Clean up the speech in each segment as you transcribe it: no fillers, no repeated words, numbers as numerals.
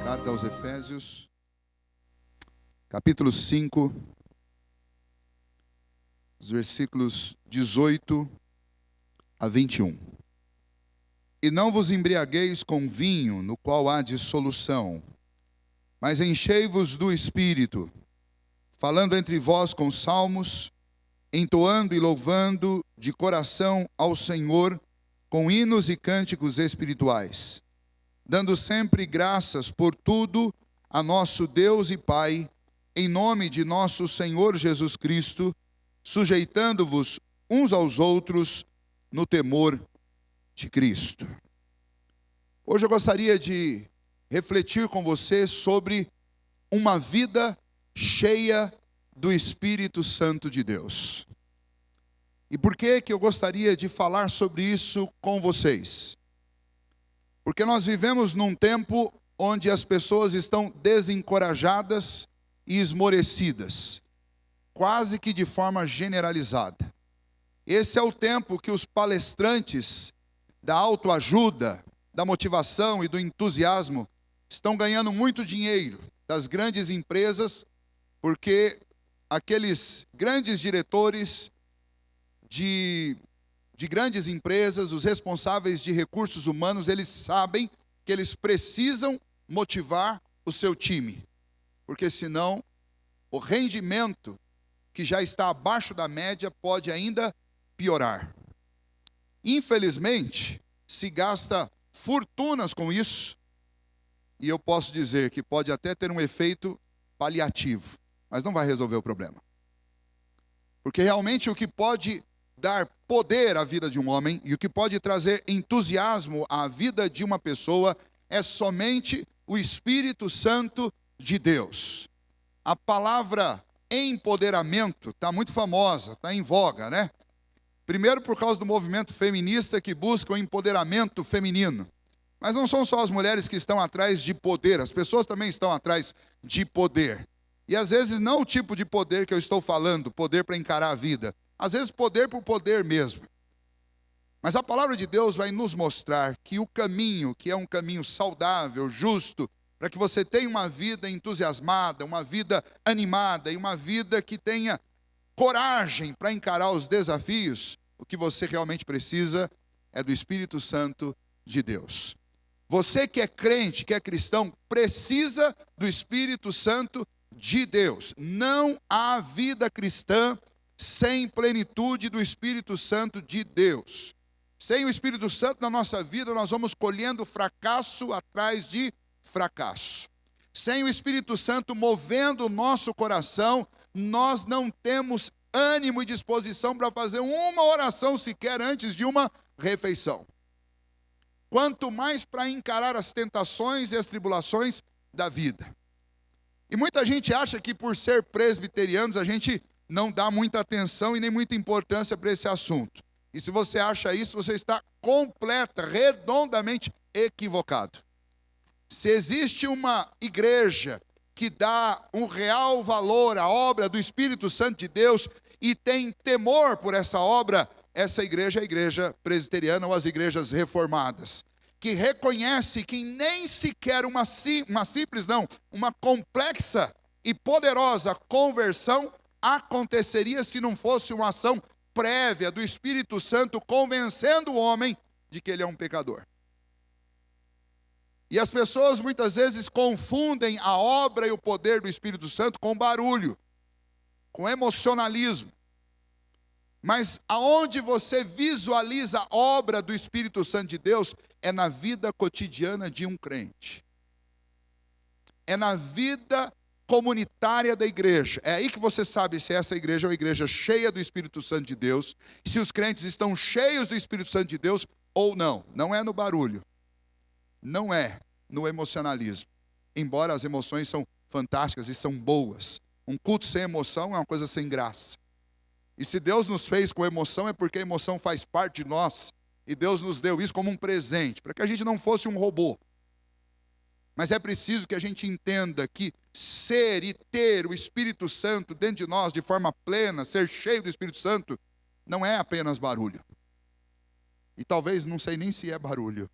Carta aos Efésios, capítulo 5, os versículos 18 a 21. E não vos embriagueis com vinho, no qual há dissolução, mas enchei-vos do Espírito, falando entre vós com salmos, entoando e louvando de coração ao Senhor, com hinos e cânticos espirituais, dando sempre graças por tudo a nosso Deus e Pai, em nome de nosso Senhor Jesus Cristo, sujeitando-vos uns aos outros no temor de Cristo. Hoje eu gostaria de refletir com você sobre uma vida cheia do Espírito Santo de Deus. E por que eu gostaria de falar sobre isso com vocês? Porque nós vivemos num tempo onde as pessoas estão desencorajadas e esmorecidas, quase que de forma generalizada. Esse é o tempo que os palestrantes da autoajuda, da motivação e do entusiasmo estão ganhando muito dinheiro das grandes empresas, porque aqueles grandes diretores de grandes empresas, os responsáveis de recursos humanos, eles sabem que eles precisam motivar o seu time, porque senão o rendimento, que já está abaixo da média, pode ainda piorar. Infelizmente, se gasta fortunas com isso, e eu posso dizer que pode até ter um efeito paliativo, mas não vai resolver o problema. Porque realmente o que pode dar poder à vida de um homem e o que pode trazer entusiasmo à vida de uma pessoa é somente o Espírito Santo de Deus. A palavra empoderamento está muito famosa, está em voga, né? Primeiro por causa do movimento feminista que busca o empoderamento feminino. Mas não são só as mulheres que estão atrás de poder, as pessoas também estão atrás de poder. E às vezes não o tipo de poder que eu estou falando, poder para encarar a vida. Às vezes poder por poder mesmo. Mas a palavra de Deus vai nos mostrar que o caminho, que é um caminho saudável, justo, para que você tenha uma vida entusiasmada, uma vida animada e uma vida que tenha coragem para encarar os desafios, o que você realmente precisa é do Espírito Santo de Deus. Você que é crente, que é cristão, precisa do Espírito Santo de Deus. Não há vida cristã sem plenitude do Espírito Santo de Deus. Sem o Espírito Santo na nossa vida, nós vamos colhendo fracasso atrás de fracasso. Sem o Espírito Santo movendo o nosso coração, nós não temos ânimo e disposição para fazer uma oração sequer antes de uma refeição. Quanto mais para encarar as tentações e as tribulações da vida. E muita gente acha que por ser presbiterianos a gente não dá muita atenção e nem muita importância para esse assunto. E se você acha isso, você está redondamente equivocado. Se existe uma igreja que dá um real valor à obra do Espírito Santo de Deus e tem temor por essa obra, essa igreja é a igreja presbiteriana ou as igrejas reformadas, que reconhece que nem sequer uma complexa e poderosa conversão aconteceria se não fosse uma ação prévia do Espírito Santo convencendo o homem de que ele é um pecador. E as pessoas muitas vezes confundem a obra e o poder do Espírito Santo com barulho, com emocionalismo. Mas aonde você visualiza a obra do Espírito Santo de Deus é na vida cotidiana de um crente. É na vida comunitária da igreja. É aí que você sabe se essa igreja é uma igreja cheia do Espírito Santo de Deus, se os crentes estão cheios do Espírito Santo de Deus ou não. Não é no barulho, não é no emocionalismo, embora as emoções são fantásticas e são boas. Um culto sem emoção é uma coisa sem graça. E se Deus nos fez com emoção é porque a emoção faz parte de nós, e Deus nos deu isso como um presente, para que a gente não fosse um robô. Mas é preciso que a gente entenda que ser e ter o Espírito Santo dentro de nós de forma plena, ser cheio do Espírito Santo, não é apenas barulho. E talvez, não sei nem se é barulho,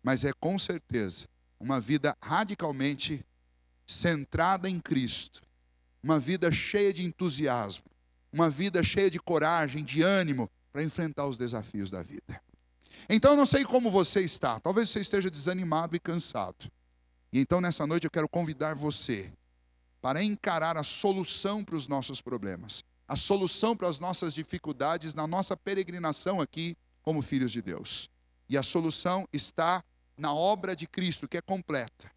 mas é com certeza uma vida radicalmente centrada em Cristo, uma vida cheia de entusiasmo, uma vida cheia de coragem, de ânimo para enfrentar os desafios da vida. Então eu não sei como você está, talvez você esteja desanimado e cansado. E então nessa noite eu quero convidar você para encarar a solução para os nossos problemas, a solução para as nossas dificuldades na nossa peregrinação aqui como filhos de Deus. E a solução está na obra de Cristo, que é completa.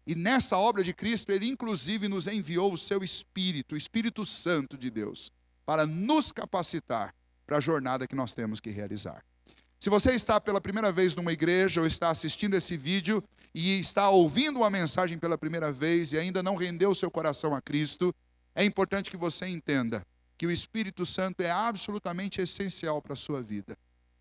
E nessa obra de Cristo, Ele inclusive nos enviou o seu Espírito, o Espírito Santo de Deus, para nos capacitar para a jornada que nós temos que realizar. Se você está pela primeira vez numa igreja ou está assistindo esse vídeo e está ouvindo uma mensagem pela primeira vez e ainda não rendeu o seu coração a Cristo, é importante que você entenda que o Espírito Santo é absolutamente essencial para a sua vida.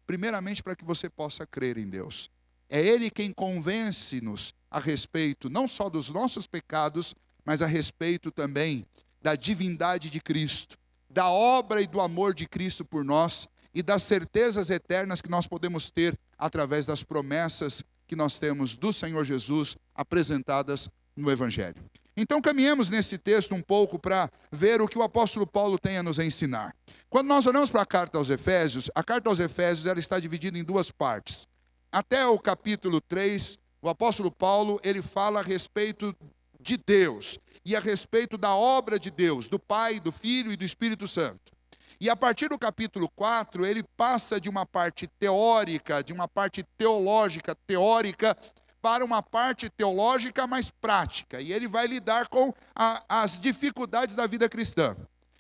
Primeiramente, para que você possa crer em Deus. É Ele quem convence-nos a respeito não só dos nossos pecados, mas a respeito também da divindade de Cristo, da obra e do amor de Cristo por nós e das certezas eternas que nós podemos ter através das promessas que nós temos do Senhor Jesus apresentadas no Evangelho. Então caminhemos nesse texto um pouco para ver o que o apóstolo Paulo tem a nos ensinar. Quando nós olhamos para a carta aos Efésios, ela está dividida em duas partes. Até o capítulo 3, o apóstolo Paulo, ele fala a respeito de Deus e a respeito da obra de Deus, do Pai, do Filho e do Espírito Santo. E a partir do capítulo 4, ele passa de uma parte teórica, de uma parte teológica, teórica, para uma parte teológica mais prática. E ele vai lidar com as dificuldades da vida cristã.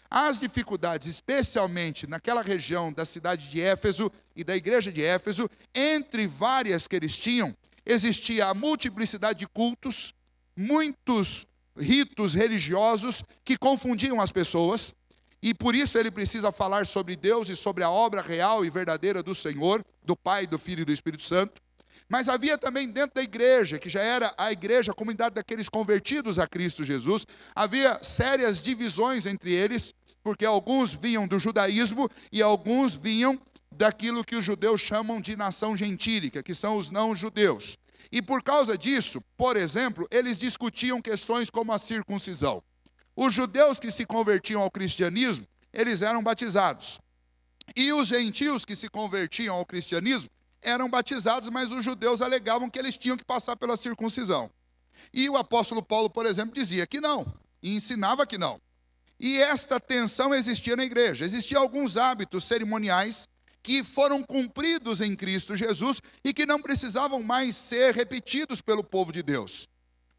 As dificuldades, especialmente naquela região da cidade de Éfeso e da igreja de Éfeso, entre várias que eles tinham, existia a multiplicidade de cultos, muitos ritos religiosos que confundiam as pessoas, e por isso ele precisa falar sobre Deus e sobre a obra real e verdadeira do Senhor, do Pai, do Filho e do Espírito Santo. Mas havia também dentro da igreja, que já era a igreja, a comunidade daqueles convertidos a Cristo Jesus, havia sérias divisões entre eles, porque alguns vinham do judaísmo e alguns vinham daquilo que os judeus chamam de nação gentílica, que são os não-judeus. E por causa disso, por exemplo, eles discutiam questões como a circuncisão. Os judeus que se convertiam ao cristianismo, eles eram batizados. E os gentios que se convertiam ao cristianismo eram batizados, mas os judeus alegavam que eles tinham que passar pela circuncisão. E o apóstolo Paulo, por exemplo, dizia que não, e ensinava que não. E esta tensão existia na igreja. Existiam alguns hábitos cerimoniais que foram cumpridos em Cristo Jesus e que não precisavam mais ser repetidos pelo povo de Deus.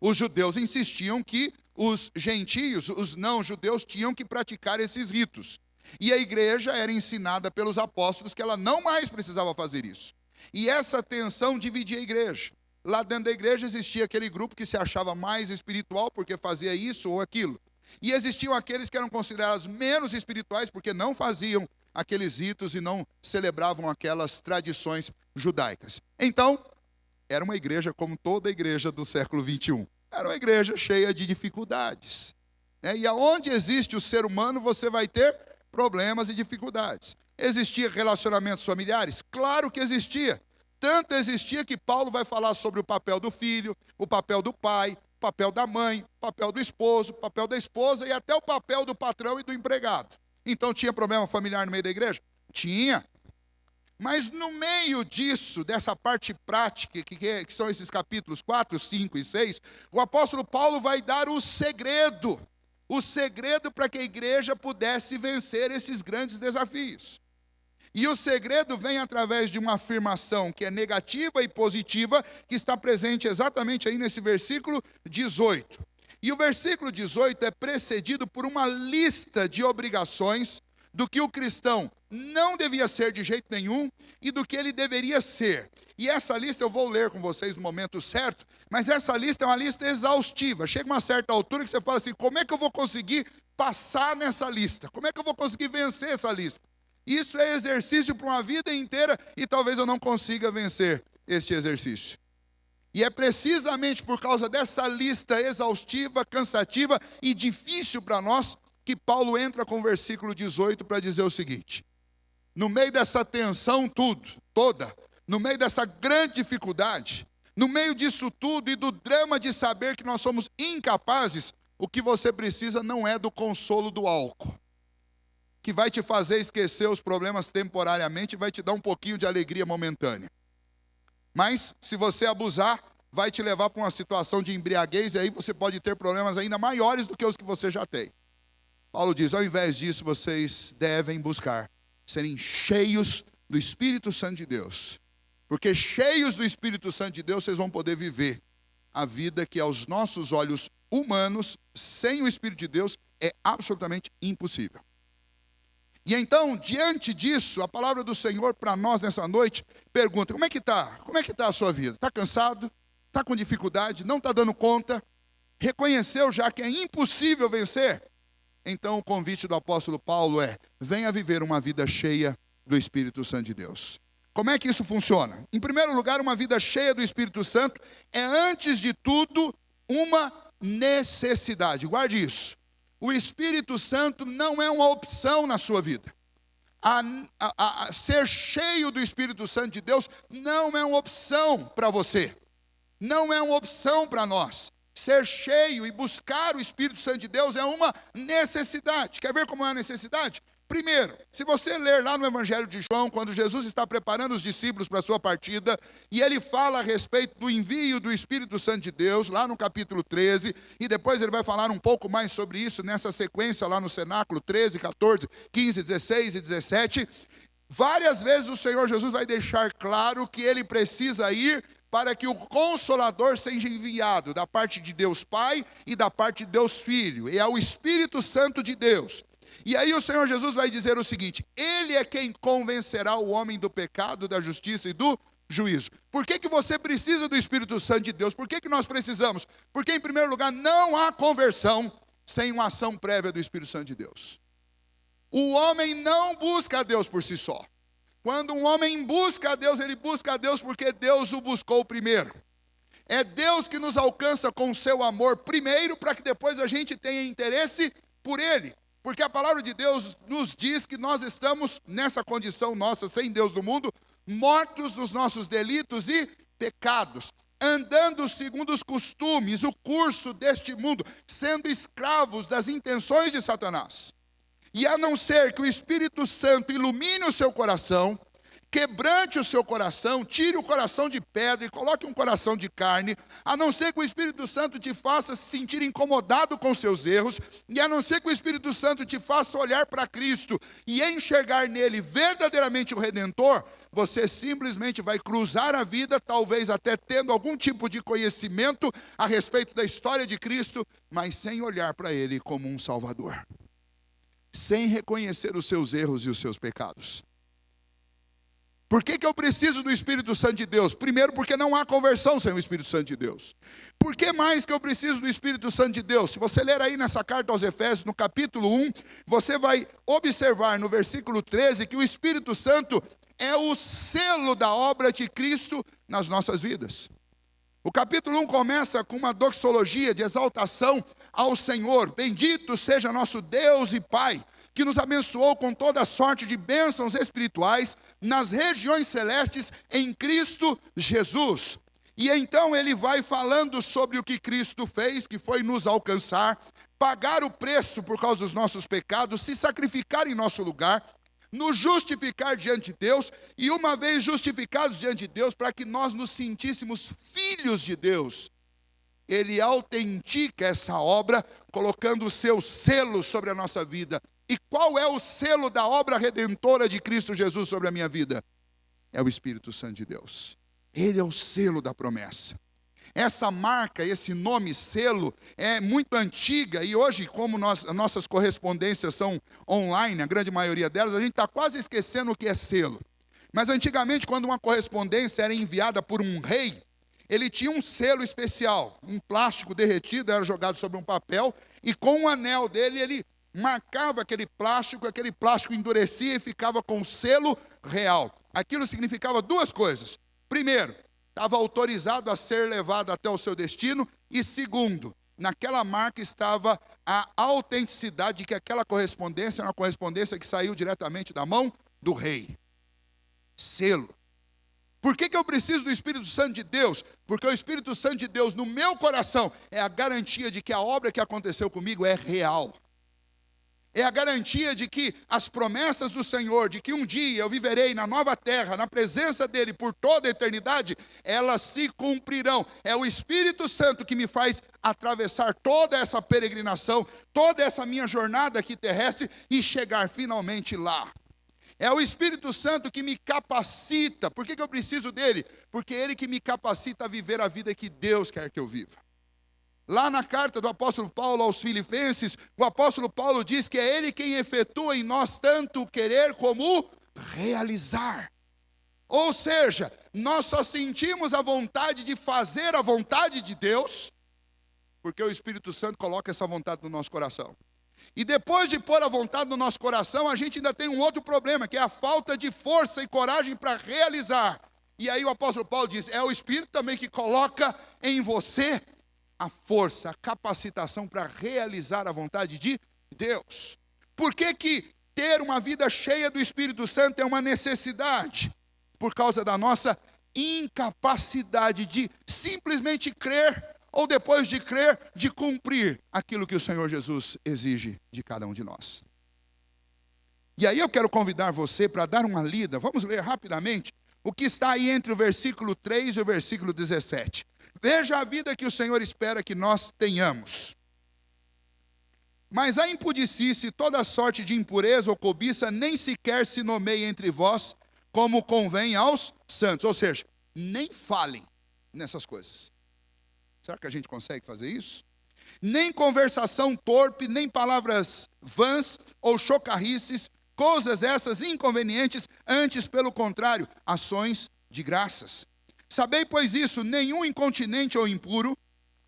Os judeus insistiam que os gentios, os não-judeus, tinham que praticar esses ritos. E a igreja era ensinada pelos apóstolos que ela não mais precisava fazer isso. E essa tensão dividia a igreja. Lá dentro da igreja existia aquele grupo que se achava mais espiritual porque fazia isso ou aquilo. E existiam aqueles que eram considerados menos espirituais porque não faziam aqueles ritos e não celebravam aquelas tradições judaicas. Então, era uma igreja como toda a igreja do século 21. Era uma igreja cheia de dificuldades. E aonde existe o ser humano, você vai ter problemas e dificuldades. Existia relacionamentos familiares? Claro que existia. Tanto existia que Paulo vai falar sobre o papel do filho, o papel do pai, o papel da mãe, o papel do esposo, o papel da esposa e até o papel do patrão e do empregado. Então tinha problema familiar no meio da igreja? Tinha. Mas no meio disso, dessa parte prática, que são esses capítulos 4, 5 e 6, o apóstolo Paulo vai dar o segredo para que a igreja pudesse vencer esses grandes desafios. E o segredo vem através de uma afirmação que é negativa e positiva, que está presente exatamente aí nesse versículo 18. E o versículo 18 é precedido por uma lista de obrigações do que o cristão não devia ser de jeito nenhum e do que ele deveria ser. E essa lista eu vou ler com vocês no momento certo, mas essa lista é uma lista exaustiva. Chega uma certa altura que você fala assim, como é que eu vou conseguir passar nessa lista? Como é que eu vou conseguir vencer essa lista? Isso é exercício para uma vida inteira e talvez eu não consiga vencer este exercício. E é precisamente por causa dessa lista exaustiva, cansativa e difícil para nós que Paulo entra com o versículo 18 para dizer o seguinte: no meio dessa tensão toda, no meio dessa grande dificuldade, No meio disso tudo e do drama de saber que nós somos incapazes, o que você precisa não é do consolo do álcool, que vai te fazer esquecer os problemas temporariamente e vai te dar um pouquinho de alegria momentânea. Mas, se você abusar, vai te levar para uma situação de embriaguez e aí você pode ter problemas ainda maiores do que os que você já tem. Paulo diz, ao invés disso, vocês devem buscar serem cheios do Espírito Santo de Deus. Porque cheios do Espírito Santo de Deus, vocês vão poder viver a vida que aos nossos olhos humanos, sem o Espírito de Deus, é absolutamente impossível. E então, diante disso, a palavra do Senhor para nós nessa noite pergunta, como é que está? Como é que está a sua vida? Está cansado? Está com dificuldade? Não está dando conta? Reconheceu já que é impossível vencer? Então o convite do apóstolo Paulo é, venha viver uma vida cheia do Espírito Santo de Deus. Como é que isso funciona? Em primeiro lugar, uma vida cheia do Espírito Santo é, antes de tudo, uma necessidade. Guarde isso. O Espírito Santo não é uma opção na sua vida. Ser cheio do Espírito Santo de Deus não é uma opção para você. Não é uma opção para nós. Ser cheio e buscar o Espírito Santo de Deus é uma necessidade. Quer ver como é a necessidade? Primeiro, se você ler lá no Evangelho de João, quando Jesus está preparando os discípulos para a sua partida, e ele fala a respeito do envio do Espírito Santo de Deus, lá no capítulo 13, e depois ele vai falar um pouco mais sobre isso nessa sequência lá no cenáculo 13, 14, 15, 16 e 17, várias vezes o Senhor Jesus vai deixar claro que ele precisa ir para que o Consolador seja enviado da parte de Deus Pai e da parte de Deus Filho, e é o Espírito Santo de Deus. E aí o Senhor Jesus vai dizer o seguinte, ele é quem convencerá o homem do pecado, da justiça e do juízo. Por que que você precisa do Espírito Santo de Deus? Por que que nós precisamos? Porque, em primeiro lugar, não há conversão sem uma ação prévia do Espírito Santo de Deus. O homem não busca a Deus por si só. Quando um homem busca a Deus, ele busca a Deus porque Deus o buscou primeiro. É Deus que nos alcança com o seu amor primeiro, para que depois a gente tenha interesse por ele. Porque a palavra de Deus nos diz que nós estamos nessa condição nossa, sem Deus no mundo, mortos nos nossos delitos e pecados, andando segundo os costumes, o curso deste mundo, sendo escravos das intenções de Satanás. E a não ser que o Espírito Santo ilumine o seu coração, quebrante o seu coração, tire o coração de pedra e coloque um coração de carne, a não ser que o Espírito Santo te faça se sentir incomodado com seus erros, e a não ser que o Espírito Santo te faça olhar para Cristo e enxergar nele verdadeiramente o Redentor, você simplesmente vai cruzar a vida, talvez até tendo algum tipo de conhecimento a respeito da história de Cristo, mas sem olhar para ele como um Salvador, sem reconhecer os seus erros e os seus pecados. Por que que eu preciso do Espírito Santo de Deus? Primeiro, porque não há conversão sem o Espírito Santo de Deus. Por que mais que eu preciso do Espírito Santo de Deus? Se você ler aí nessa carta aos Efésios, no capítulo 1, você vai observar no versículo 13 que o Espírito Santo é o selo da obra de Cristo nas nossas vidas. O capítulo 1 começa com uma doxologia de exaltação ao Senhor. Bendito seja nosso Deus e Pai, que nos abençoou com toda sorte de bênçãos espirituais nas regiões celestes em Cristo Jesus. E então ele vai falando sobre o que Cristo fez, que foi nos alcançar, pagar o preço por causa dos nossos pecados, se sacrificar em nosso lugar, nos justificar diante de Deus, e uma vez justificados diante de Deus, para que nós nos sentíssemos filhos de Deus. Ele autentica essa obra, colocando o seu selo sobre a nossa vida. E qual é o selo da obra redentora de Cristo Jesus sobre a minha vida? É o Espírito Santo de Deus. Ele é o selo da promessa. Essa marca, esse nome selo, é muito antiga e hoje, como nossas correspondências são online, a grande maioria delas, a gente está quase esquecendo o que é selo. Mas antigamente, quando uma correspondência era enviada por um rei, ele tinha um selo especial, um plástico derretido, era jogado sobre um papel, e com o anel dele, ele marcava aquele plástico endurecia e ficava com o selo real. Aquilo significava duas coisas. Primeiro, estava autorizado a ser levado até o seu destino. E segundo, naquela marca estava a autenticidade de que aquela correspondência era uma correspondência que saiu diretamente da mão do rei. Selo. Por que eu preciso do Espírito Santo de Deus? Porque o Espírito Santo de Deus no meu coração é a garantia de que a obra que aconteceu comigo é real. É a garantia de que as promessas do Senhor, de que um dia eu viverei na nova terra, na presença dEle por toda a eternidade, elas se cumprirão. É o Espírito Santo que me faz atravessar toda essa peregrinação, toda essa minha jornada aqui terrestre e chegar finalmente lá. É o Espírito Santo que me capacita. Por que eu preciso dele? Porque é ele que me capacita a viver a vida que Deus quer que eu viva. Lá na carta do apóstolo Paulo aos Filipenses, o apóstolo Paulo diz que é ele quem efetua em nós tanto o querer como o realizar. Ou seja, nós só sentimos a vontade de fazer a vontade de Deus, porque o Espírito Santo coloca essa vontade no nosso coração. E depois de pôr a vontade no nosso coração, a gente ainda tem um outro problema, que é a falta de força e coragem para realizar. E aí o apóstolo Paulo diz, é o Espírito também que coloca em você a força, a capacitação para realizar a vontade de Deus. Por que ter uma vida cheia do Espírito Santo é uma necessidade? Por causa da nossa incapacidade de simplesmente crer, ou depois de crer, de cumprir aquilo que o Senhor Jesus exige de cada um de nós. E aí eu quero convidar você para dar uma lida, vamos ler rapidamente, o que está aí entre o versículo 3 e o versículo 17. Veja a vida que o Senhor espera que nós tenhamos. Mas a impudicice, toda sorte de impureza ou cobiça, nem sequer se nomeia entre vós, como convém aos santos. Ou seja, nem falem nessas coisas. Será que a gente consegue fazer isso? Nem conversação torpe, nem palavras vãs ou chocarrices, coisas essas inconvenientes, antes, pelo contrário, ações de graças. Sabei, pois isso, nenhum incontinente ou impuro,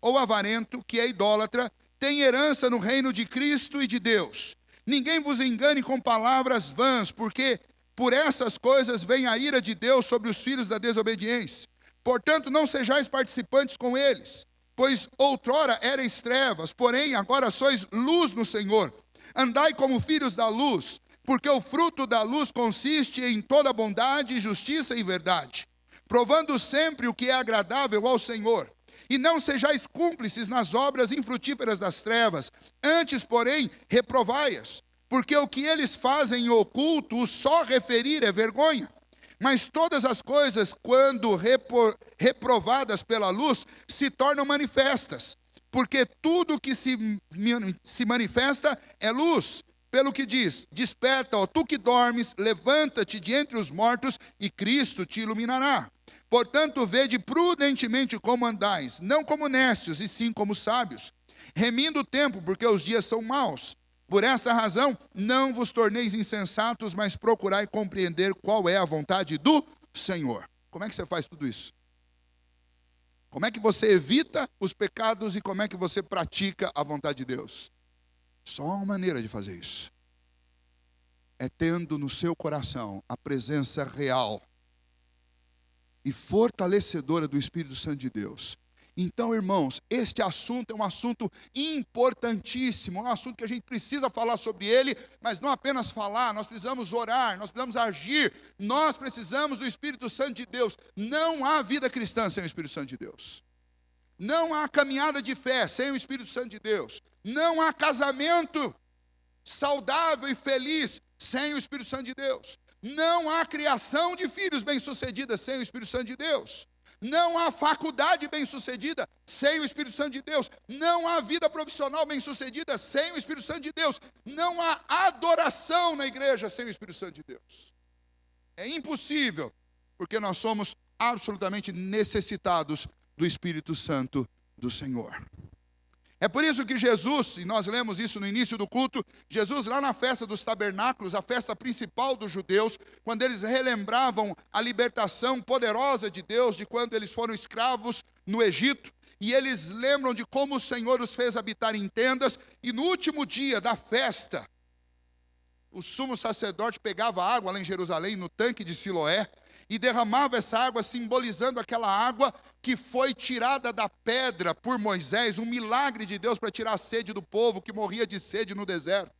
ou avarento, que é idólatra, tem herança no reino de Cristo e de Deus. Ninguém vos engane com palavras vãs, porque por essas coisas vem a ira de Deus sobre os filhos da desobediência. Portanto, não sejais participantes com eles, pois outrora erais trevas, porém agora sois luz no Senhor. Andai como filhos da luz, porque o fruto da luz consiste em toda bondade, justiça e verdade, provando sempre o que é agradável ao Senhor. E não sejais cúmplices nas obras infrutíferas das trevas, antes, porém, reprovai-as, porque o que eles fazem em oculto, o só referir é vergonha. Mas todas as coisas, quando reprovadas pela luz, se tornam manifestas, porque tudo que se manifesta é luz. Pelo que diz, desperta, ó tu que dormes, levanta-te de entre os mortos, e Cristo te iluminará. Portanto, vede prudentemente como andais, não como necios, e sim como sábios, remindo o tempo, porque os dias são maus. Por esta razão, não vos torneis insensatos, mas procurai compreender qual é a vontade do Senhor. Como é que você faz tudo isso? Como é que você evita os pecados e como é que você pratica a vontade de Deus? Só uma maneira de fazer isso. É tendo no seu coração a presença real e fortalecedora do Espírito Santo de Deus. Então, irmãos, este assunto é um assunto importantíssimo, é um assunto que a gente precisa falar sobre ele, mas não apenas falar, nós precisamos orar, nós precisamos agir, nós precisamos do Espírito Santo de Deus. Não há vida cristã sem o Espírito Santo de Deus. Não há caminhada de fé sem o Espírito Santo de Deus. Não há casamento saudável e feliz sem o Espírito Santo de Deus. Não há criação de filhos bem-sucedida sem o Espírito Santo de Deus. Não há faculdade bem-sucedida sem o Espírito Santo de Deus. Não há vida profissional bem-sucedida sem o Espírito Santo de Deus. Não há adoração na igreja sem o Espírito Santo de Deus. É impossível, porque nós somos absolutamente necessitados do Espírito Santo do Senhor. É por isso que Jesus, e nós lemos isso no início do culto, Jesus lá na festa dos tabernáculos, a festa principal dos judeus, quando eles relembravam a libertação poderosa de Deus, de quando eles foram escravos no Egito, e eles lembram de como o Senhor os fez habitar em tendas, e no último dia da festa, o sumo sacerdote pegava água lá em Jerusalém, no tanque de Siloé, e derramava essa água, simbolizando aquela água que foi tirada da pedra por Moisés, um milagre de Deus para tirar a sede do povo que morria de sede no deserto.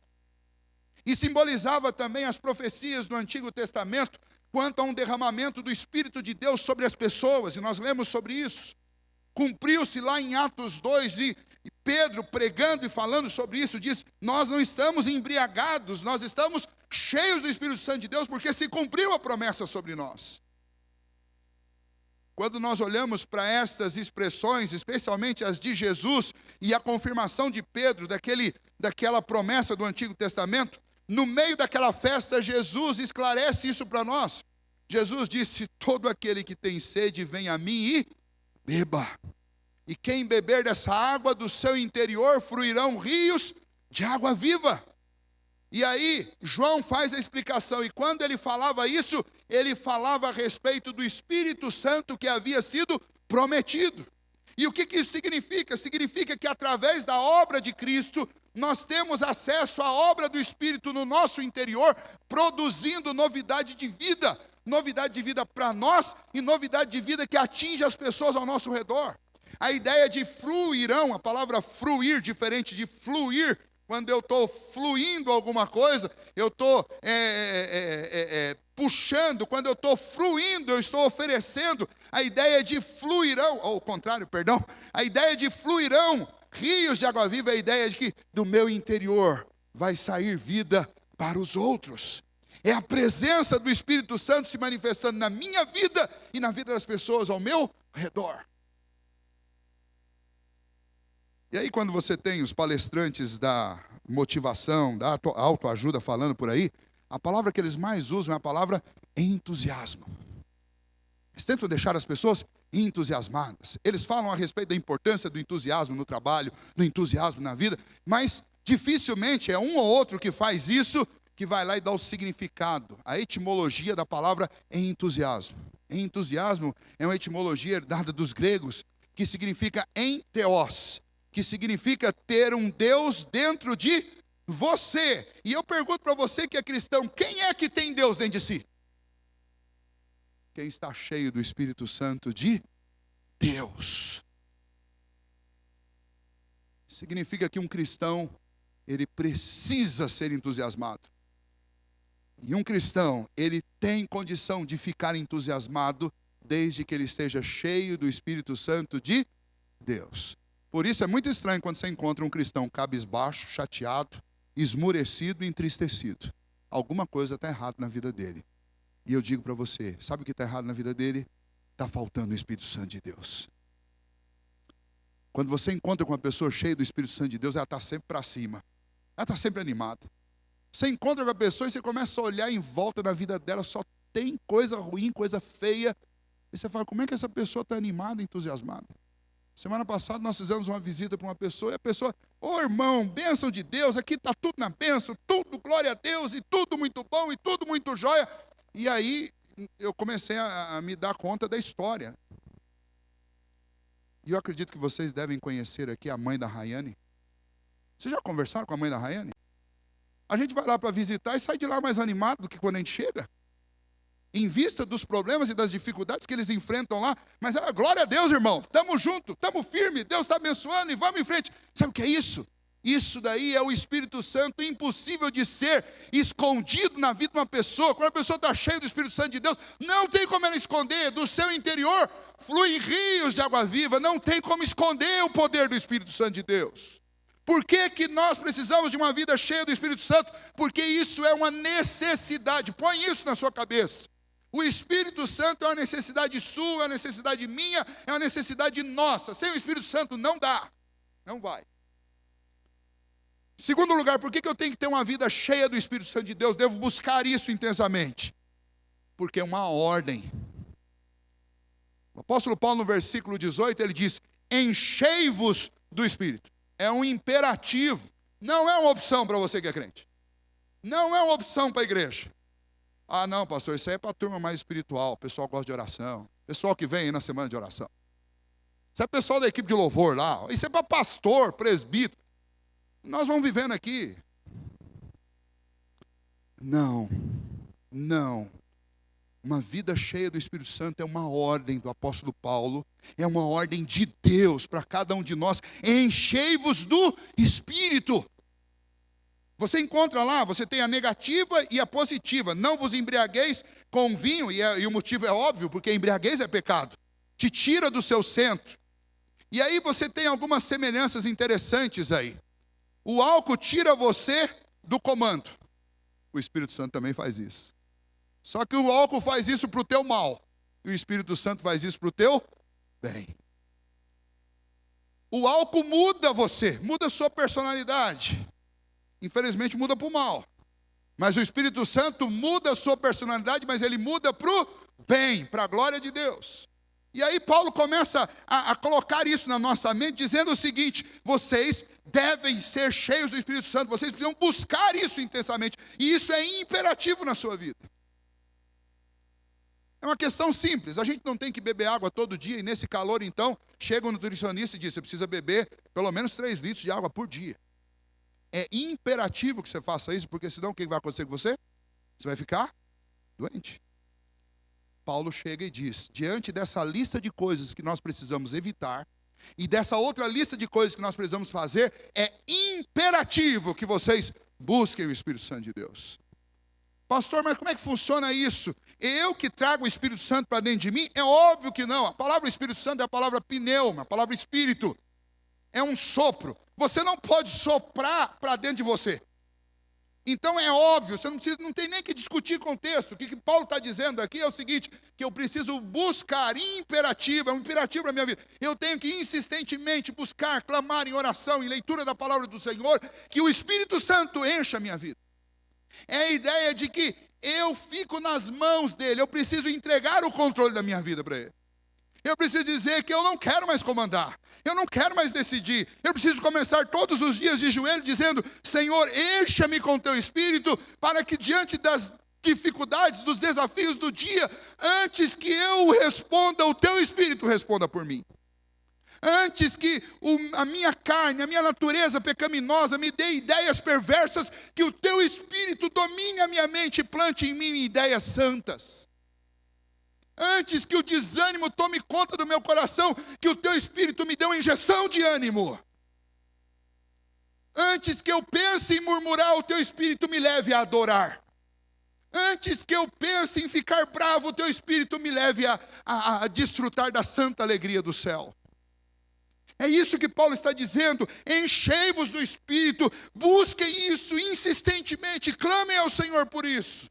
E simbolizava também as profecias do Antigo Testamento, quanto a um derramamento do Espírito de Deus sobre as pessoas, e nós lemos sobre isso. Cumpriu-se lá em Atos 2, e Pedro, pregando e falando sobre isso, diz: nós não estamos embriagados, nós estamos cheios do Espírito Santo de Deus, porque se cumpriu a promessa sobre nós. Quando nós olhamos para estas expressões, especialmente as de Jesus, e a confirmação de Pedro, daquela promessa do Antigo Testamento, no meio daquela festa, Jesus esclarece isso para nós. Jesus disse: todo aquele que tem sede, vem a mim e beba. E quem beber dessa água, do seu interior fluirão rios de água viva. E aí, João faz a explicação, e quando ele falava isso, ele falava a respeito do Espírito Santo que havia sido prometido. E o que isso significa? Significa que através da obra de Cristo, nós temos acesso à obra do Espírito no nosso interior, produzindo novidade de vida para nós e novidade de vida que atinge as pessoas ao nosso redor. A ideia de fluirão, a palavra fruir, diferente de fluir, quando eu estou fluindo alguma coisa, eu estou puxando, quando eu estou fluindo, eu estou oferecendo. A ideia de fluirão, ou o contrário, perdão, a ideia de fluirão, rios de água viva, é a ideia de que do meu interior vai sair vida para os outros. É a presença do Espírito Santo se manifestando na minha vida e na vida das pessoas ao meu redor. E aí, quando você tem os palestrantes da motivação, da autoajuda falando por aí, a palavra que eles mais usam é a palavra entusiasmo. Eles tentam deixar as pessoas entusiasmadas. Eles falam a respeito da importância do entusiasmo no trabalho, do entusiasmo na vida, mas dificilmente é um ou outro que faz isso, que vai lá e dá o significado, a etimologia da palavra entusiasmo. Entusiasmo é uma etimologia herdada dos gregos, que significa enteos, que significa ter um Deus dentro de você. E eu pergunto para você que é cristão, quem é que tem Deus dentro de si? Quem está cheio do Espírito Santo de Deus. Significa que um cristão, ele precisa ser entusiasmado. E um cristão, ele tem condição de ficar entusiasmado desde que ele esteja cheio do Espírito Santo de Deus. Por isso é muito estranho quando você encontra um cristão cabisbaixo, chateado, esmurecido e entristecido. Alguma coisa está errada na vida dele. E eu digo para você, sabe o que está errado na vida dele? Está faltando o Espírito Santo de Deus. Quando você encontra com uma pessoa cheia do Espírito Santo de Deus, ela está sempre para cima. Ela está sempre animada. Você encontra com a pessoa e você começa a olhar em volta da vida dela, só tem coisa ruim, coisa feia. E você fala, como é que essa pessoa está animada, entusiasmada? Semana passada nós fizemos uma visita para uma pessoa, e a pessoa, irmão, bênção de Deus, aqui está tudo na bênção, tudo glória a Deus, e tudo muito bom, e tudo muito jóia. E aí eu comecei a me dar conta da história. E eu acredito que vocês devem conhecer aqui a mãe da Rayane. Vocês já conversaram com a mãe da Rayane? A gente vai lá para visitar e sai de lá mais animado do que quando a gente chega. Em vista dos problemas e das dificuldades que eles enfrentam lá. Mas glória a Deus, irmão. Estamos juntos, estamos firmes. Deus está abençoando e vamos em frente. Sabe o que é isso? Isso daí é o Espírito Santo, impossível de ser escondido na vida de uma pessoa. Quando a pessoa está cheia do Espírito Santo de Deus, não tem como ela esconder. Do seu interior fluem rios de água viva. Não tem como esconder o poder do Espírito Santo de Deus. Por que nós precisamos de uma vida cheia do Espírito Santo? Porque isso é uma necessidade. Põe isso na sua cabeça. O Espírito Santo é uma necessidade sua, é uma necessidade minha, é uma necessidade nossa. Sem o Espírito Santo não dá. Não vai. Segundo lugar, por que eu tenho que ter uma vida cheia do Espírito Santo de Deus? Devo buscar isso intensamente. Porque é uma ordem. O apóstolo Paulo, no versículo 18, ele diz, enchei-vos do Espírito. É um imperativo. Não é uma opção para você que é crente. Não é uma opção para a igreja. Ah, não, pastor, isso aí é para a turma mais espiritual. O pessoal gosta de oração. Pessoal que vem aí na semana de oração. Isso é pessoal da equipe de louvor lá. Isso é para pastor, presbítero. Nós vamos vivendo aqui. Não. Uma vida cheia do Espírito Santo é uma ordem do apóstolo Paulo. É uma ordem de Deus para cada um de nós. Enchei-vos do Espírito. Você encontra lá, você tem a negativa e a positiva. Não vos embriagueis com vinho, e o motivo é óbvio, porque a embriaguez é pecado, te tira do seu centro. E aí você tem algumas semelhanças interessantes aí. O álcool tira você do comando. O Espírito Santo também faz isso. Só que o álcool faz isso para o teu mal, e o Espírito Santo faz isso para o teu bem. O álcool muda você, muda a sua personalidade. Infelizmente muda para o mal. Mas o Espírito Santo muda a sua personalidade, mas ele muda para o bem, para a glória de Deus. E aí Paulo começa a colocar isso na nossa mente, dizendo o seguinte: vocês devem ser cheios do Espírito Santo, vocês precisam buscar isso intensamente. E isso é imperativo na sua vida. É uma questão simples, a gente não tem que beber água todo dia, e nesse calor então, chega um nutricionista e diz: você precisa beber pelo menos 3 litros de água por dia. É imperativo que você faça isso, porque senão o que vai acontecer com você? Você vai ficar doente. Paulo chega e diz: diante dessa lista de coisas que nós precisamos evitar, e dessa outra lista de coisas que nós precisamos fazer, é imperativo que vocês busquem o Espírito Santo de Deus. Pastor, mas como é que funciona isso? Eu que trago o Espírito Santo para dentro de mim? É óbvio que não. A palavra Espírito Santo é a palavra pneuma, a palavra espírito. É um sopro. Você não pode soprar para dentro de você. Então é óbvio, você não tem nem que discutir com o texto. O que Paulo está dizendo aqui é o seguinte: que eu preciso buscar, imperativo, é um imperativo para a minha vida. Eu tenho que insistentemente buscar, clamar em oração, em leitura da palavra do Senhor, que o Espírito Santo encha a minha vida. É a ideia de que eu fico nas mãos dele, eu preciso entregar o controle da minha vida para ele. Eu preciso dizer que eu não quero mais comandar, eu não quero mais decidir. Eu preciso começar todos os dias de joelho dizendo: Senhor, encha-me com teu Espírito, para que diante das dificuldades, dos desafios do dia, antes que eu responda, o teu Espírito responda por mim. Antes que a minha carne, a minha natureza pecaminosa me dê ideias perversas, que o teu Espírito domine a minha mente e plante em mim ideias santas. Antes que o desânimo tome conta do meu coração, que o teu Espírito me dê uma injeção de ânimo. Antes que eu pense em murmurar, o teu Espírito me leve a adorar. Antes que eu pense em ficar bravo, o teu Espírito me leve a desfrutar da santa alegria do céu. É isso que Paulo está dizendo: enchei-vos do Espírito, busquem isso insistentemente, clamem ao Senhor por isso.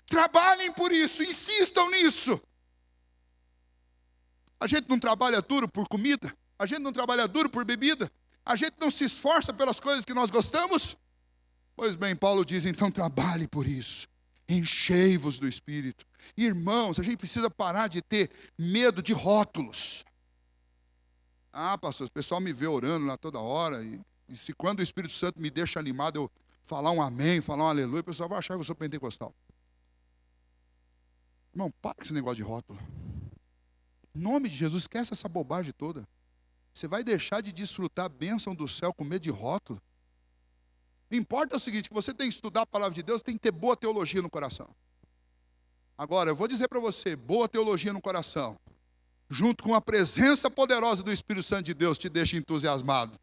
Trabalhem por isso, insistam nisso. A gente não trabalha duro por comida, a gente não trabalha duro por bebida, a gente não se esforça pelas coisas que nós gostamos. Pois bem, Paulo diz: então trabalhe por isso, enchei-vos do Espírito. Irmãos, a gente precisa parar de ter medo de rótulos. Ah, pastor, o pessoal me vê orando lá toda hora, e se quando o Espírito Santo me deixa animado, eu falar um amém, falar um aleluia, o pessoal vai achar que eu sou pentecostal. Irmão, para com esse negócio de rótulo. Em nome de Jesus, esquece essa bobagem toda. Você vai deixar de desfrutar a bênção do céu com medo de rótulo? O que importa é o seguinte: que você tem que estudar a palavra de Deus, tem que ter boa teologia no coração. Agora, eu vou dizer para você, boa teologia no coração, junto com a presença poderosa do Espírito Santo de Deus, te deixa entusiasmado.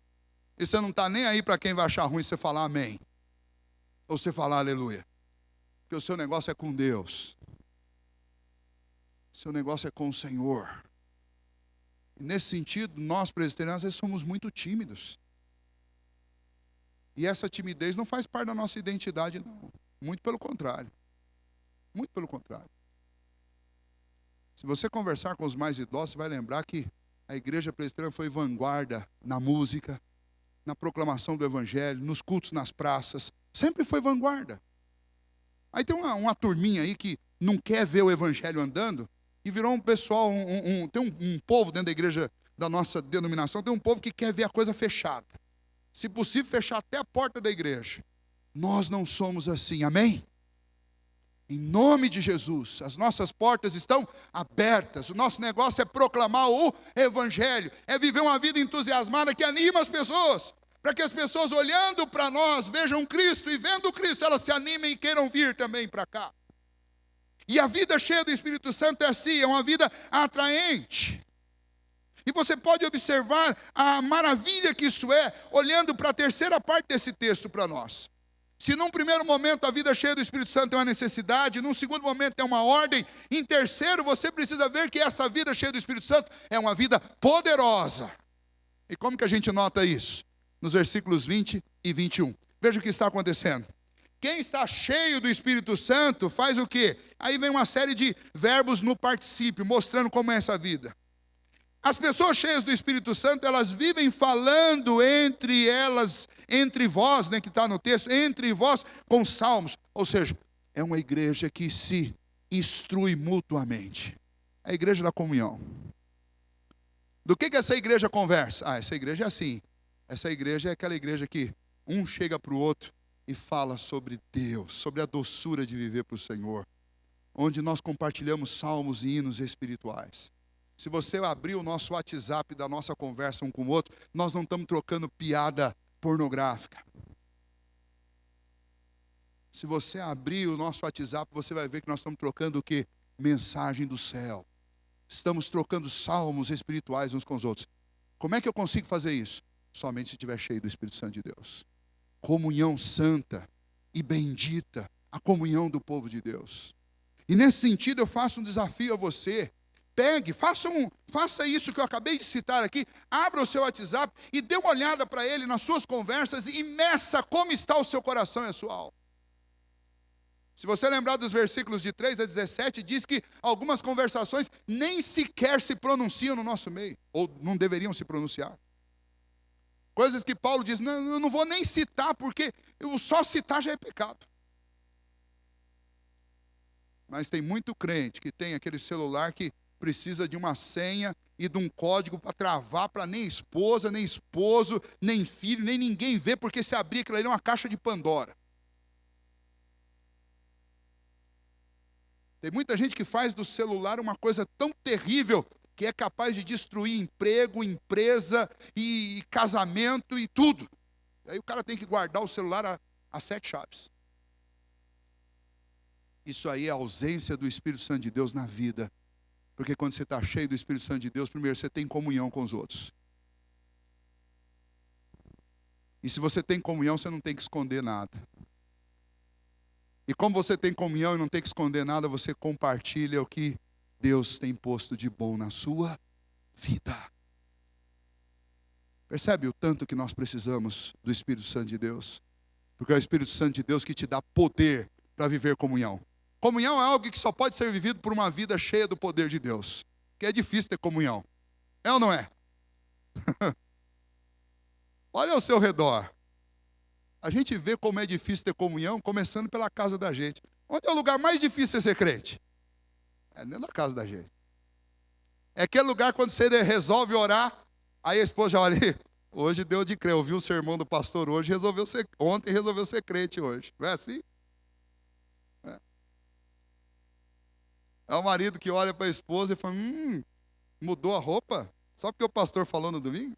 E você não está nem aí para quem vai achar ruim você falar amém, ou você falar aleluia. Porque o seu negócio é com Deus. Seu negócio é com o Senhor. E nesse sentido, nós presbiterianos, às vezes somos muito tímidos. E essa timidez não faz parte da nossa identidade, não. Muito pelo contrário. Muito pelo contrário. Se você conversar com os mais idosos, você vai lembrar que a igreja presbiteriana foi vanguarda na música, na proclamação do Evangelho, nos cultos nas praças. Sempre foi vanguarda. Aí tem uma turminha aí que não quer ver o Evangelho andando, e virou um pessoal, tem um povo dentro da igreja da nossa denominação, tem um povo que quer ver a coisa fechada. Se possível, fechar até a porta da igreja. Nós não somos assim, amém? Em nome de Jesus, as nossas portas estão abertas. O nosso negócio é proclamar o Evangelho, é viver uma vida entusiasmada que anima as pessoas, para que as pessoas olhando para nós vejam Cristo, e vendo Cristo elas se animem e queiram vir também para cá. E a vida cheia do Espírito Santo é assim, é uma vida atraente. E você pode observar a maravilha que isso é, olhando para a terceira parte desse texto para nós. Se num primeiro momento a vida cheia do Espírito Santo é uma necessidade, num segundo momento é uma ordem, em terceiro você precisa ver que essa vida cheia do Espírito Santo é uma vida poderosa. E como que a gente nota isso? Nos versículos 20 e 21. Veja o que está acontecendo. Quem está cheio do Espírito Santo faz o quê? Aí vem uma série de verbos no particípio, mostrando como é essa vida. As pessoas cheias do Espírito Santo, elas vivem falando entre elas, entre vós, né, que está no texto, entre vós com salmos. Ou seja, é uma igreja que se instrui mutuamente. É a igreja da comunhão. Do que essa igreja conversa? Essa igreja é assim. Essa igreja é aquela igreja que um chega para o outro e fala sobre Deus, sobre a doçura de viver para o Senhor. Onde nós compartilhamos salmos e hinos espirituais. Se você abrir o nosso WhatsApp da nossa conversa um com o outro, nós não estamos trocando piada pornográfica. Se você abrir o nosso WhatsApp, você vai ver que nós estamos trocando o quê? Mensagem do céu. Estamos trocando salmos espirituais uns com os outros. Como é que eu consigo fazer isso? Somente se estiver cheio do Espírito Santo de Deus. Comunhão santa e bendita, a comunhão do povo de Deus. E nesse sentido eu faço um desafio a você. Pegue, faça isso que eu acabei de citar aqui, abra o seu WhatsApp e dê uma olhada para ele nas suas conversas e meça como está o seu coração e a sua alma. Se você lembrar dos versículos de 3 a 17, diz que algumas conversações nem sequer se pronunciam no nosso meio, ou não deveriam se pronunciar. Coisas que Paulo diz, não, eu não vou nem citar, porque eu só citar já é pecado. Mas tem muito crente que tem aquele celular que precisa de uma senha e de um código para travar, para nem esposa, nem esposo, nem filho, nem ninguém ver, porque se abrir aquilo ali é uma caixa de Pandora. Tem muita gente que faz do celular uma coisa tão terrível que é capaz de destruir emprego, empresa e casamento e tudo. Aí o cara tem que guardar o celular a 7 chaves. Isso aí é a ausência do Espírito Santo de Deus na vida. Porque quando você está cheio do Espírito Santo de Deus, primeiro você tem comunhão com os outros. E se você tem comunhão, você não tem que esconder nada. E como você tem comunhão e não tem que esconder nada, você compartilha o que Deus tem posto de bom na sua vida. Percebe o tanto que nós precisamos do Espírito Santo de Deus? Porque é o Espírito Santo de Deus que te dá poder para viver comunhão. Comunhão é algo que só pode ser vivido por uma vida cheia do poder de Deus. Que é difícil ter comunhão. É ou não é? Olha ao seu redor. A gente vê como é difícil ter comunhão, começando pela casa da gente. Onde é o lugar mais difícil de ser crente? É dentro da casa da gente. É aquele lugar quando você resolve orar, aí a esposa já olha ali, hoje deu de crer, ouviu o sermão do pastor hoje, ontem resolveu ser crente hoje. Não é assim? É o marido que olha para a esposa e fala, mudou a roupa? Só porque o pastor falou no domingo?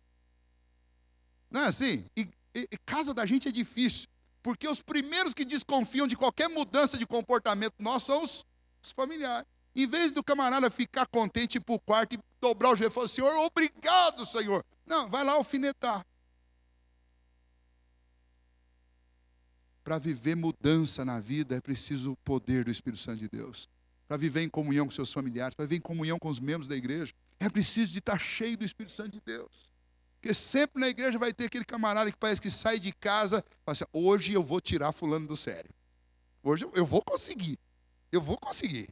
Não é assim? E casa da gente é difícil, porque os primeiros que desconfiam de qualquer mudança de comportamento nosso são os familiares. Em vez do camarada ficar contente, ir para o quarto e dobrar o joelho e falar, Senhor, obrigado, Senhor. Não, vai lá alfinetar. Para viver mudança na vida é preciso o poder do Espírito Santo de Deus. Para viver em comunhão com seus familiares, para viver em comunhão com os membros da igreja, é preciso de estar cheio do Espírito Santo de Deus. Porque sempre na igreja vai ter aquele camarada que parece que sai de casa e fala assim, hoje eu vou tirar fulano do sério. Hoje eu vou conseguir. Eu vou conseguir.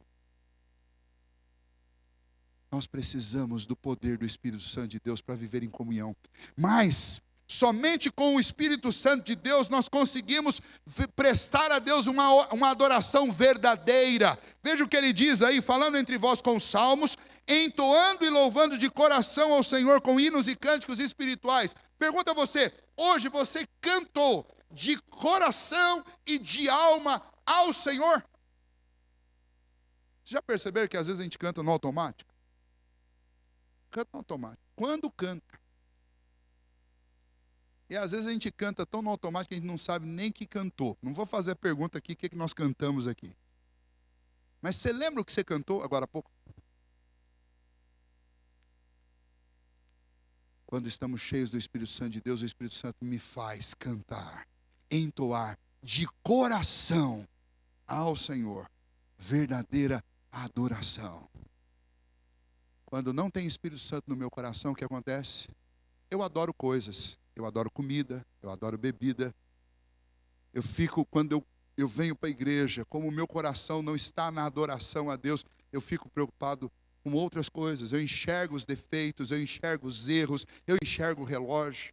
Nós precisamos do poder do Espírito Santo de Deus para viver em comunhão. Mas somente com o Espírito Santo de Deus nós conseguimos prestar a Deus uma adoração verdadeira. Veja o que ele diz aí, falando entre vós com salmos, entoando e louvando de coração ao Senhor com hinos e cânticos espirituais. Pergunta a você, hoje você cantou de coração e de alma ao Senhor? Vocês já perceberam que às vezes a gente canta no automático? Canta no automático. Quando canta? E às vezes a gente canta tão no automático que a gente não sabe nem que cantou. Não vou fazer a pergunta aqui, o que nós cantamos aqui. Mas você lembra o que você cantou agora há pouco? Quando estamos cheios do Espírito Santo de Deus, o Espírito Santo me faz cantar, entoar de coração ao Senhor. Verdadeira adoração. Quando não tem Espírito Santo no meu coração, o que acontece? Eu adoro coisas. Eu adoro comida, eu adoro bebida. Eu fico, quando eu venho para a igreja, como o meu coração não está na adoração a Deus, eu fico preocupado com outras coisas. Eu enxergo os defeitos, eu enxergo os erros, eu enxergo o relógio.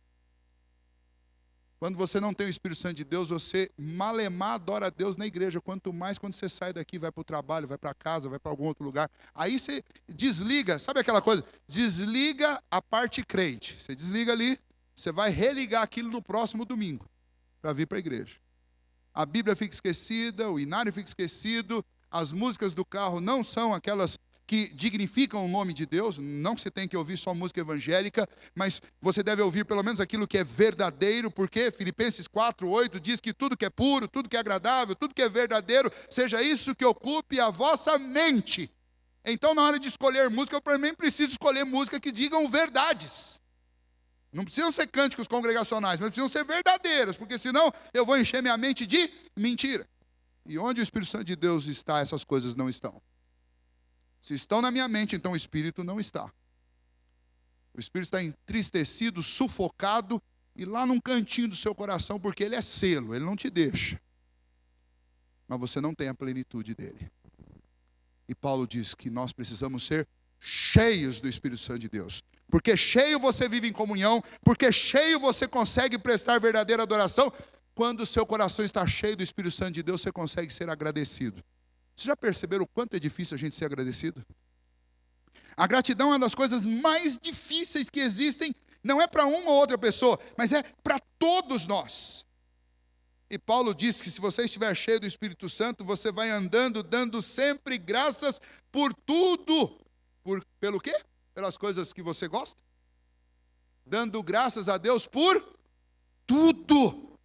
Quando você não tem o Espírito Santo de Deus, você malemar adora a Deus na igreja. Quanto mais quando você sai daqui, vai para o trabalho, vai para casa, vai para algum outro lugar. Aí você desliga, sabe aquela coisa? Desliga a parte crente. Você desliga ali, você vai religar aquilo no próximo domingo, para vir para a igreja. A Bíblia fica esquecida, o inário fica esquecido, as músicas do carro não são aquelas que dignificam o nome de Deus. Não que você tem que ouvir só música evangélica, mas você deve ouvir pelo menos aquilo que é verdadeiro, porque Filipenses 4:8 diz que tudo que é puro, tudo que é agradável, tudo que é verdadeiro, seja isso que ocupe a vossa mente. Então, na hora de escolher música, eu também preciso escolher música que digam verdades. Não precisam ser cânticos congregacionais, mas precisam ser verdadeiros, porque senão eu vou encher minha mente de mentira. E onde o Espírito Santo de Deus está, essas coisas não estão. Se estão na minha mente, então o Espírito não está. O Espírito está entristecido, sufocado, e lá num cantinho do seu coração, porque ele é selo, ele não te deixa. Mas você não tem a plenitude dele. E Paulo diz que nós precisamos ser cheios do Espírito Santo de Deus. Porque cheio você vive em comunhão, porque cheio você consegue prestar verdadeira adoração. Quando o seu coração está cheio do Espírito Santo de Deus, você consegue ser agradecido. Vocês já perceberam o quanto é difícil a gente ser agradecido? A gratidão é uma das coisas mais difíceis que existem. Não é para uma ou outra pessoa, mas é para todos nós. E Paulo diz que se você estiver cheio do Espírito Santo, você vai andando, dando sempre graças por tudo. Pelo quê? Pelas coisas que você gosta? Dando graças a Deus por tudo.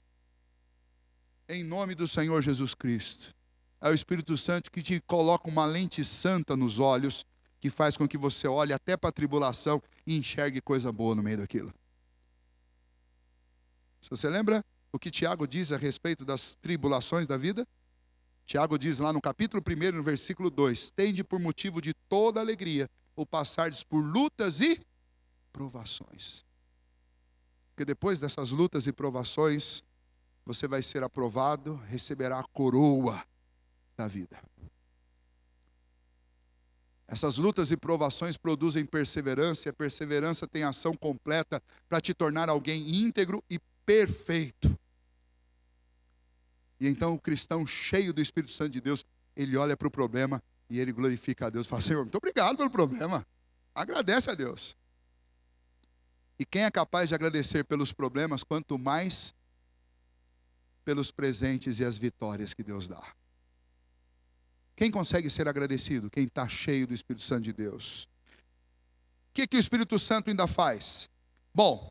Em nome do Senhor Jesus Cristo. É o Espírito Santo que te coloca uma lente santa nos olhos, que faz com que você olhe até para a tribulação e enxergue coisa boa no meio daquilo. Se você lembra o que Tiago diz a respeito das tribulações da vida? Tiago diz lá no capítulo 1, no versículo 2, tende por motivo de toda alegria o passardes por lutas e provações. Porque depois dessas lutas e provações, você vai ser aprovado, receberá a coroa da vida. Essas lutas e provações produzem perseverança, e a perseverança tem ação completa para te tornar alguém íntegro e perfeito. E então o cristão cheio do Espírito Santo de Deus, ele olha para o problema e ele glorifica a Deus. Fala, Senhor, muito obrigado pelo problema. Agradece a Deus. E quem é capaz de agradecer pelos problemas, quanto mais pelos presentes e as vitórias que Deus dá. Quem consegue ser agradecido? Quem está cheio do Espírito Santo de Deus. O que o Espírito Santo ainda faz? Bom,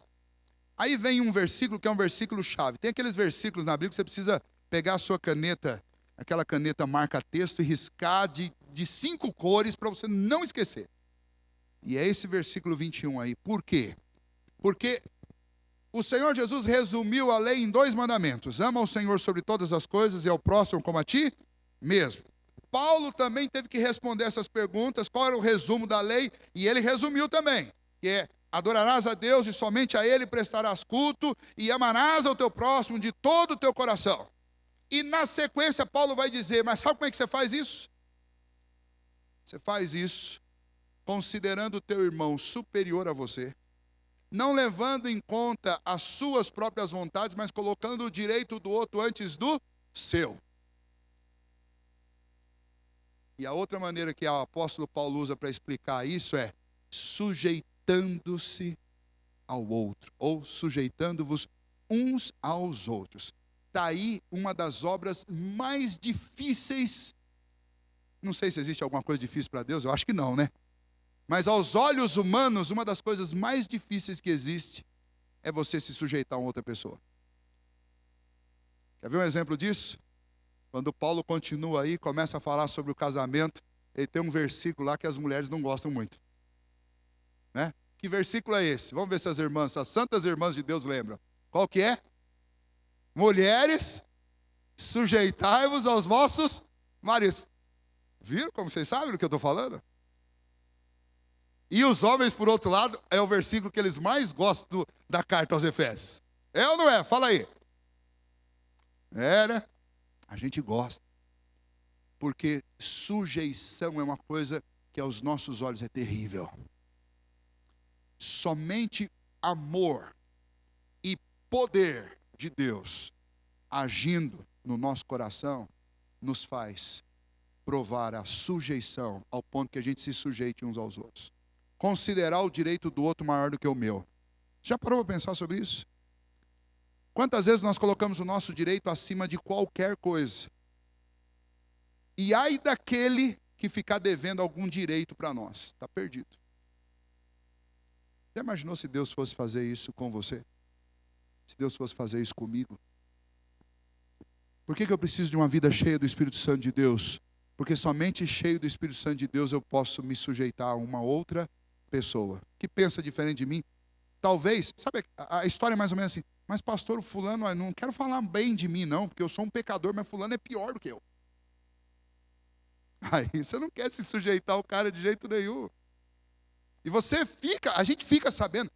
aí vem um versículo que é um versículo chave. Tem aqueles versículos na Bíblia que você precisa pegar a sua caneta, aquela caneta marca-texto e riscar de 5 cores para você não esquecer. E é esse versículo 21 aí. Por quê? Porque o Senhor Jesus resumiu a lei em 2 mandamentos. Ama o Senhor sobre todas as coisas e ao próximo como a ti mesmo. Paulo também teve que responder essas perguntas, qual era o resumo da lei, e ele resumiu também, que é, adorarás a Deus e somente a Ele prestarás culto, e amarás ao teu próximo de todo o teu coração. E na sequência Paulo vai dizer, mas sabe como é que você faz isso? Você faz isso considerando o teu irmão superior a você, não levando em conta as suas próprias vontades, mas colocando o direito do outro antes do seu. E a outra maneira que o apóstolo Paulo usa para explicar isso é sujeitando-se ao outro, ou sujeitando-vos uns aos outros. Está aí uma das obras mais difíceis. Não sei se existe alguma coisa difícil para Deus, eu acho que não, né? Mas aos olhos humanos, uma das coisas mais difíceis que existe é você se sujeitar a outra pessoa. Quer ver um exemplo disso? Quando Paulo continua aí, começa a falar sobre o casamento, ele tem um versículo lá que as mulheres não gostam muito. Né? Que versículo é esse? Vamos ver se as irmãs, as santas irmãs de Deus lembram. Qual que é? Mulheres, sujeitai-vos aos vossos maridos. Viram como vocês sabem do que eu estou falando? E os homens, por outro lado, é o versículo que eles mais gostam da carta aos Efésios. É ou não é? Fala aí. É, né? A gente gosta. Porque sujeição é uma coisa que aos nossos olhos é terrível. Somente amor e poder de Deus agindo no nosso coração nos faz provar a sujeição ao ponto que a gente se sujeite uns aos outros. Considerar o direito do outro maior do que o meu. Já parou para pensar sobre isso? Quantas vezes nós colocamos o nosso direito acima de qualquer coisa? E ai daquele que ficar devendo algum direito para nós. Está perdido. Já imaginou se Deus fosse fazer isso com você? Se Deus fosse fazer isso comigo? Por que eu preciso de uma vida cheia do Espírito Santo de Deus? Porque somente cheio do Espírito Santo de Deus eu posso me sujeitar a uma outra pessoa que pensa diferente de mim. Talvez, sabe, a história é mais ou menos assim, mas pastor, o fulano, eu não quero falar bem de mim não, porque eu sou um pecador, mas fulano é pior do que eu. Aí você não quer se sujeitar ao cara de jeito nenhum. E a gente fica sabendo,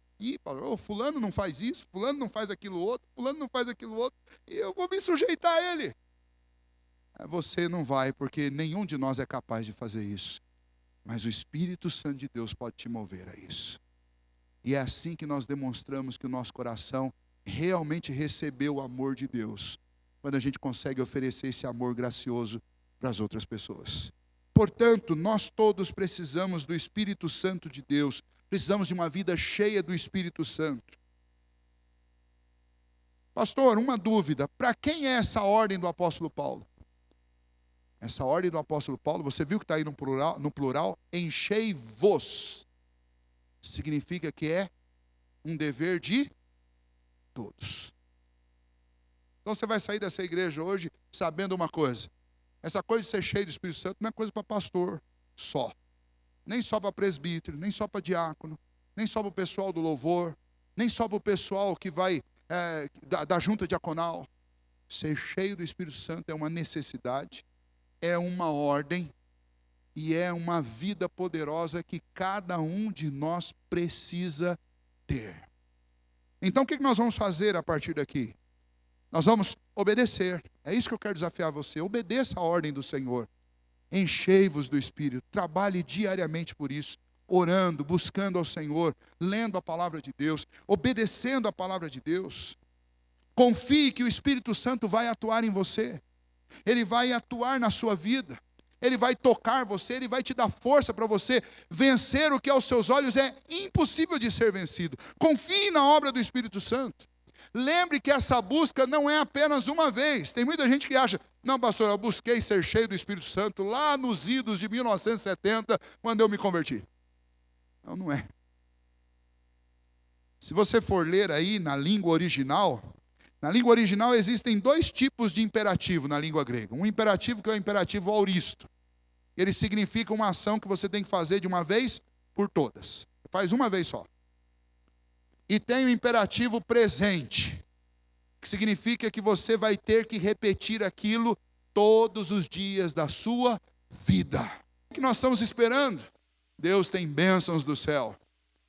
fulano não faz isso, fulano não faz aquilo outro, fulano não faz aquilo outro, e eu vou me sujeitar a ele. Você não vai, porque nenhum de nós é capaz de fazer isso. Mas o Espírito Santo de Deus pode te mover a isso. E é assim que nós demonstramos que o nosso coração realmente recebeu o amor de Deus. Quando a gente consegue oferecer esse amor gracioso para as outras pessoas. Portanto, nós todos precisamos do Espírito Santo de Deus. Precisamos de uma vida cheia do Espírito Santo. Pastor, uma dúvida. Para quem é essa ordem do apóstolo Paulo? Essa ordem do apóstolo Paulo, você viu que está aí no plural? Enchei-vos. Significa que é um dever de todos. Então você vai sair dessa igreja hoje sabendo uma coisa. Essa coisa de ser cheio do Espírito Santo não é coisa para pastor só. Nem só para presbítero, nem só para diácono, nem só para o pessoal do louvor, nem só para o pessoal que vai da junta diaconal. Ser cheio do Espírito Santo é uma necessidade, é uma ordem e é uma vida poderosa que cada um de nós precisa ter. Então o que nós vamos fazer a partir daqui? Nós vamos obedecer. É isso que eu quero desafiar você. Obedeça a ordem do Senhor. Enchei-vos do Espírito. Trabalhe diariamente por isso. Orando, buscando ao Senhor, lendo a palavra de Deus, obedecendo a palavra de Deus. Confie que o Espírito Santo vai atuar em você. Ele vai atuar na sua vida. Ele vai tocar você, Ele vai te dar força para você vencer o que aos seus olhos é impossível de ser vencido. Confie na obra do Espírito Santo. Lembre que essa busca não é apenas uma vez. Tem muita gente que acha, não pastor, eu busquei ser cheio do Espírito Santo lá nos idos de 1970, quando eu me converti. Não, não é. Se você for ler aí na língua original existem dois tipos de imperativo na língua grega. Um imperativo que é o imperativo auristo. Ele significa uma ação que você tem que fazer de uma vez por todas. Faz uma vez só. E tem o imperativo presente, que significa que você vai ter que repetir aquilo todos os dias da sua vida. O que nós estamos esperando? Deus tem bênçãos do céu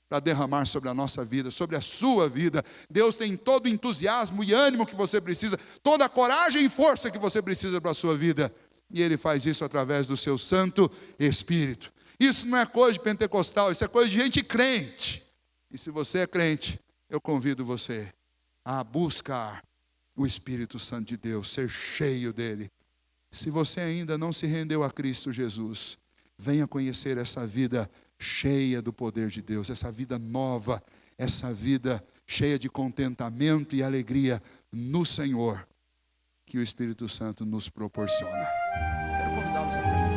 para derramar sobre a nossa vida, sobre a sua vida. Deus tem todo o entusiasmo e ânimo que você precisa, toda a coragem e força que você precisa para a sua vida. E Ele faz isso através do seu Santo Espírito. Isso não é coisa de pentecostal, isso é coisa de gente crente. E se você é crente, eu convido você a buscar o Espírito Santo de Deus, ser cheio dele. Se você ainda não se rendeu a Cristo Jesus, venha conhecer essa vida cheia do poder de Deus, essa vida nova, essa vida cheia de contentamento e alegria no Senhor, que o Espírito Santo nos proporciona. Quero convidá-los a